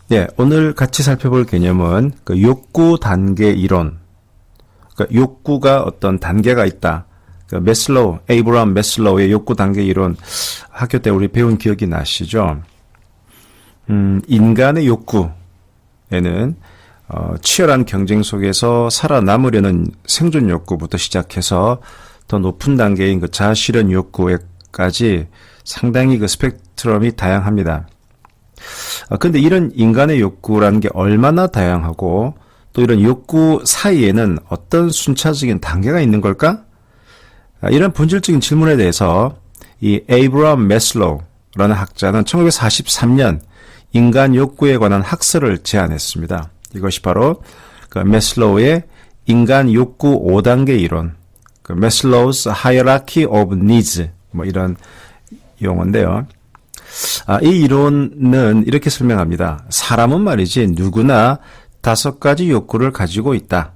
네, 오늘 같이 살펴볼 개념은 그 욕구 단계 이론. 그러니까 욕구가 어떤 단계가 있다. 그 에이브라함 매슬로우의 욕구 단계 이론 학교 때 우리 배운 기억이 나시죠? 인간의 욕구에는 치열한 경쟁 속에서 살아남으려는 생존 욕구부터 시작해서 더 높은 단계인 그 자아실현 욕구에까지 상당히 그 스펙트럼이 다양합니다. 근데 이런 인간의 욕구라는 게 얼마나 다양하고 또 이런 욕구 사이에는 어떤 순차적인 단계가 있는 걸까? 이런 본질적인 질문에 대해서 이 에이브라함 매슬로우라는 학자는 1943년 인간 욕구에 관한 학설을 제안했습니다. 이것이 바로 그 매슬로우의 인간 욕구 5단계 이론, 그 매슬로우's Hierarchy of Needs 뭐 이런 용어인데요. 이 이론은 이렇게 설명합니다. 사람은 말이지 누구나 5가지 욕구를 가지고 있다.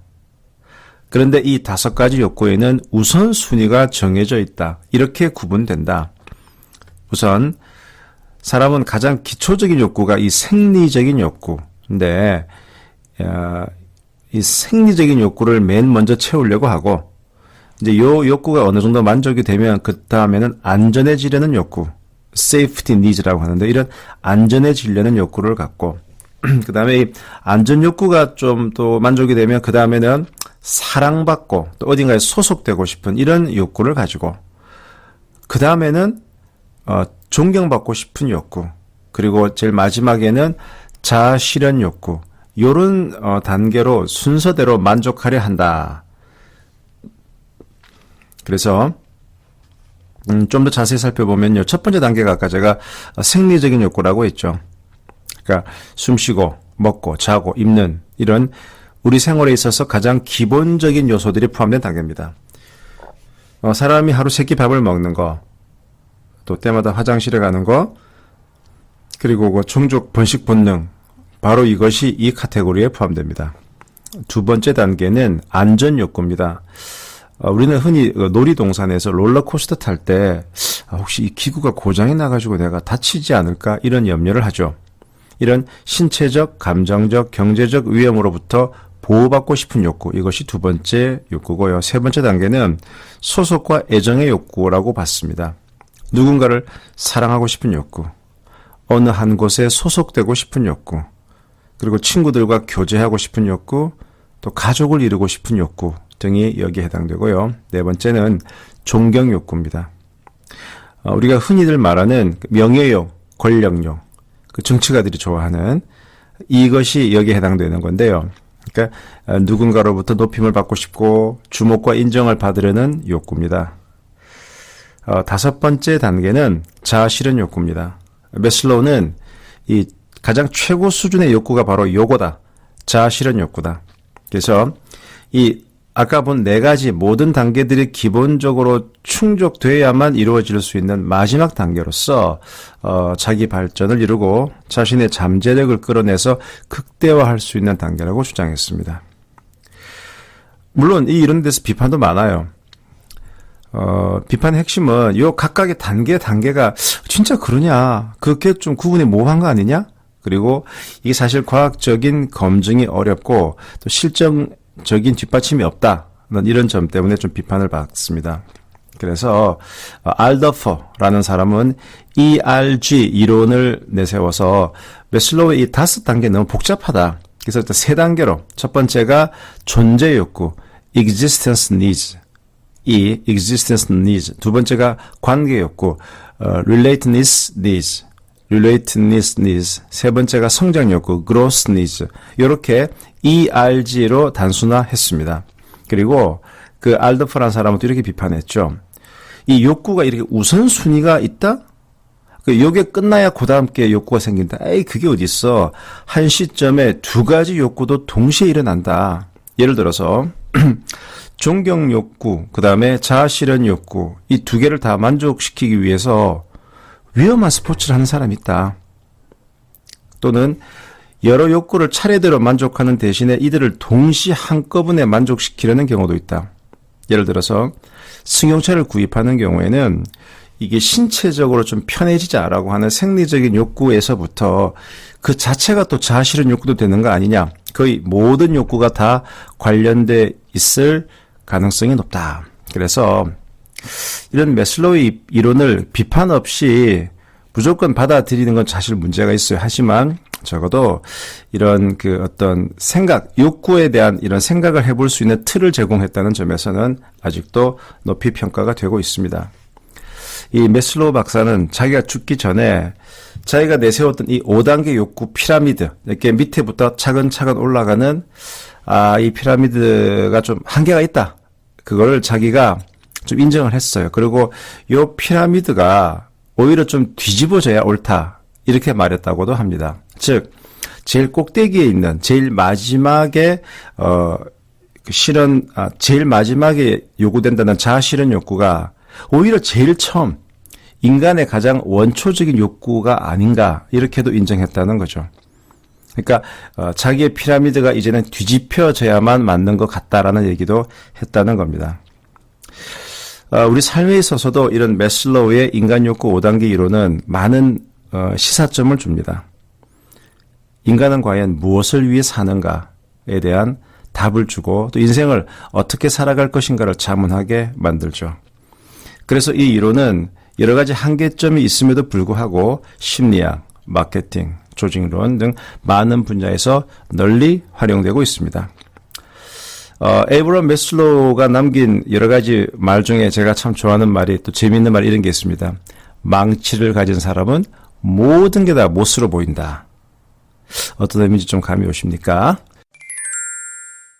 그런데 이 5가지 욕구에는 우선순위가 정해져 있다. 이렇게 구분된다. 우선 사람은 가장 기초적인 욕구가 이 생리적인 욕구인데 이 생리적인 욕구를 맨 먼저 채우려고 하고 이제 요 욕구가 어느 정도 만족이 되면 그 다음에는 안전해지려는 욕구, safety needs라고 하는데 이런 안전해지려는 욕구를 갖고 그 다음에 이 안전 욕구가 좀 또 만족이 되면 그 다음에는 사랑받고 또 어딘가에 소속되고 싶은 이런 욕구를 가지고 그 다음에는 존경받고 싶은 욕구 그리고 제일 마지막에는 자아실현 욕구 요런 단계로 순서대로 만족하려 한다. 그래서 좀 더 자세히 살펴보면요. 첫 번째 단계가 아까 제가 생리적인 욕구라고 했죠. 그러니까 숨쉬고 먹고 자고 입는 이런 우리 생활에 있어서 가장 기본적인 요소들이 포함된 단계입니다. 사람이 하루 3끼 밥을 먹는 거, 또 때마다 화장실에 가는 거, 그리고 그 종족 번식 본능, 바로 이것이 이 카테고리에 포함됩니다. 두 번째 단계는 안전 욕구입니다. 우리는 흔히 놀이동산에서 롤러코스터 탈 때 혹시 이 기구가 고장이 나가지고 내가 다치지 않을까 이런 염려를 하죠. 이런 신체적, 감정적, 경제적 위험으로부터 보호받고 싶은 욕구, 이것이 두 번째 욕구고요. 세 번째 단계는 소속과 애정의 욕구라고 봤습니다. 누군가를 사랑하고 싶은 욕구, 어느 한 곳에 소속되고 싶은 욕구, 그리고 친구들과 교제하고 싶은 욕구, 또 가족을 이루고 싶은 욕구 등이 여기에 해당되고요. 네 번째는 존경 욕구입니다. 우리가 흔히들 말하는 명예욕, 권력욕, 그 정치가들이 좋아하는 이것이 여기에 해당되는 건데요. 그러니까 누군가로부터 높임을 받고 싶고 주목과 인정을 받으려는 욕구입니다. 다섯 번째 단계는 자아실현 욕구입니다. 매슬로우는 이 가장 최고 수준의 욕구가 바로 요거다. 자아실현 욕구다. 그래서 이 아까 본 4가지 모든 단계들이 기본적으로 충족돼야만 이루어질 수 있는 마지막 단계로서 자기 발전을 이루고 자신의 잠재력을 끌어내서 극대화할 수 있는 단계라고 주장했습니다. 물론 이 이론에 대해서 비판도 많아요. 비판의 핵심은 요 각각의 단계가 진짜 그러냐? 그게 좀 구분이 모호한 거 아니냐? 그리고 이게 사실 과학적인 검증이 어렵고 또 실증적인 뒷받침이 없다. 이런 점 때문에 좀 비판을 받습니다. 그래서 알더퍼라는 사람은 ERG 이론을 내세워서 매슬로우의 이 5단계 너무 복잡하다. 그래서 일단 3단계로 첫 번째가 존재 욕구, existence needs. 이 existence needs. 두 번째가 관계 욕구, relatedness needs. 세 번째가 성장 욕구, growth needs. 이렇게 ERG로 단순화했습니다. 그리고 그 알더퍼라는 사람은 또 이렇게 비판했죠. 이 욕구가 이렇게 우선순위가 있다? 요게 끝나야 그 다음 게 욕구가 생긴다. 그게 어딨어. 한 시점에 2가지 욕구도 동시에 일어난다. 예를 들어서 존경 욕구, 그 다음에 자아실현 욕구, 이 2개를 다 만족시키기 위해서 위험한 스포츠를 하는 사람이 있다. 또는 여러 욕구를 차례대로 만족하는 대신에 이들을 동시에 한꺼번에 만족시키려는 경우도 있다. 예를 들어서 승용차를 구입하는 경우에는 이게 신체적으로 좀 편해지자라고 하는 생리적인 욕구에서부터 그 자체가 또 자아실현 욕구도 되는 거 아니냐. 거의 모든 욕구가 다 관련돼 있을 가능성이 높다. 그래서 이런 매슬로우의 이론을 비판 없이 무조건 받아들이는 건 사실 문제가 있어요. 하지만 적어도 이런 그 어떤 생각, 욕구에 대한 이런 생각을 해볼 수 있는 틀을 제공했다는 점에서는 아직도 높이 평가가 되고 있습니다. 이 매슬로우 박사는 자기가 죽기 전에 자기가 내세웠던 이 5단계 욕구 피라미드, 이렇게 밑에부터 차근차근 올라가는 이 피라미드가 좀 한계가 있다. 그걸 자기가 좀 인정을 했어요. 그리고 이 피라미드가 오히려 좀 뒤집어져야 옳다. 이렇게 말했다고도 합니다. 즉, 제일 꼭대기에 있는 제일 마지막에 제일 마지막에 요구된다는 자아실현 욕구가 오히려 제일 처음 인간의 가장 원초적인 욕구가 아닌가 이렇게도 인정했다는 거죠. 그러니까 자기의 피라미드가 이제는 뒤집혀져야만 맞는 것 같다라는 얘기도 했다는 겁니다. 우리 삶에 있어서도 이런 매슬로우의 인간욕구 5단계 이론은 많은 시사점을 줍니다. 인간은 과연 무엇을 위해 사는가에 대한 답을 주고 또 인생을 어떻게 살아갈 것인가를 자문하게 만들죠. 그래서 이 이론은 여러 가지 한계점이 있음에도 불구하고 심리학, 마케팅, 조직론 등 많은 분야에서 널리 활용되고 있습니다. 에이브럼 매슬로우가 남긴 여러 가지 말 중에 제가 참 좋아하는 말이 또 재미있는 말 이런 게 있습니다. 망치를 가진 사람은 모든 게 다 못으로 보인다. 어떤 의미인지 좀 감이 오십니까?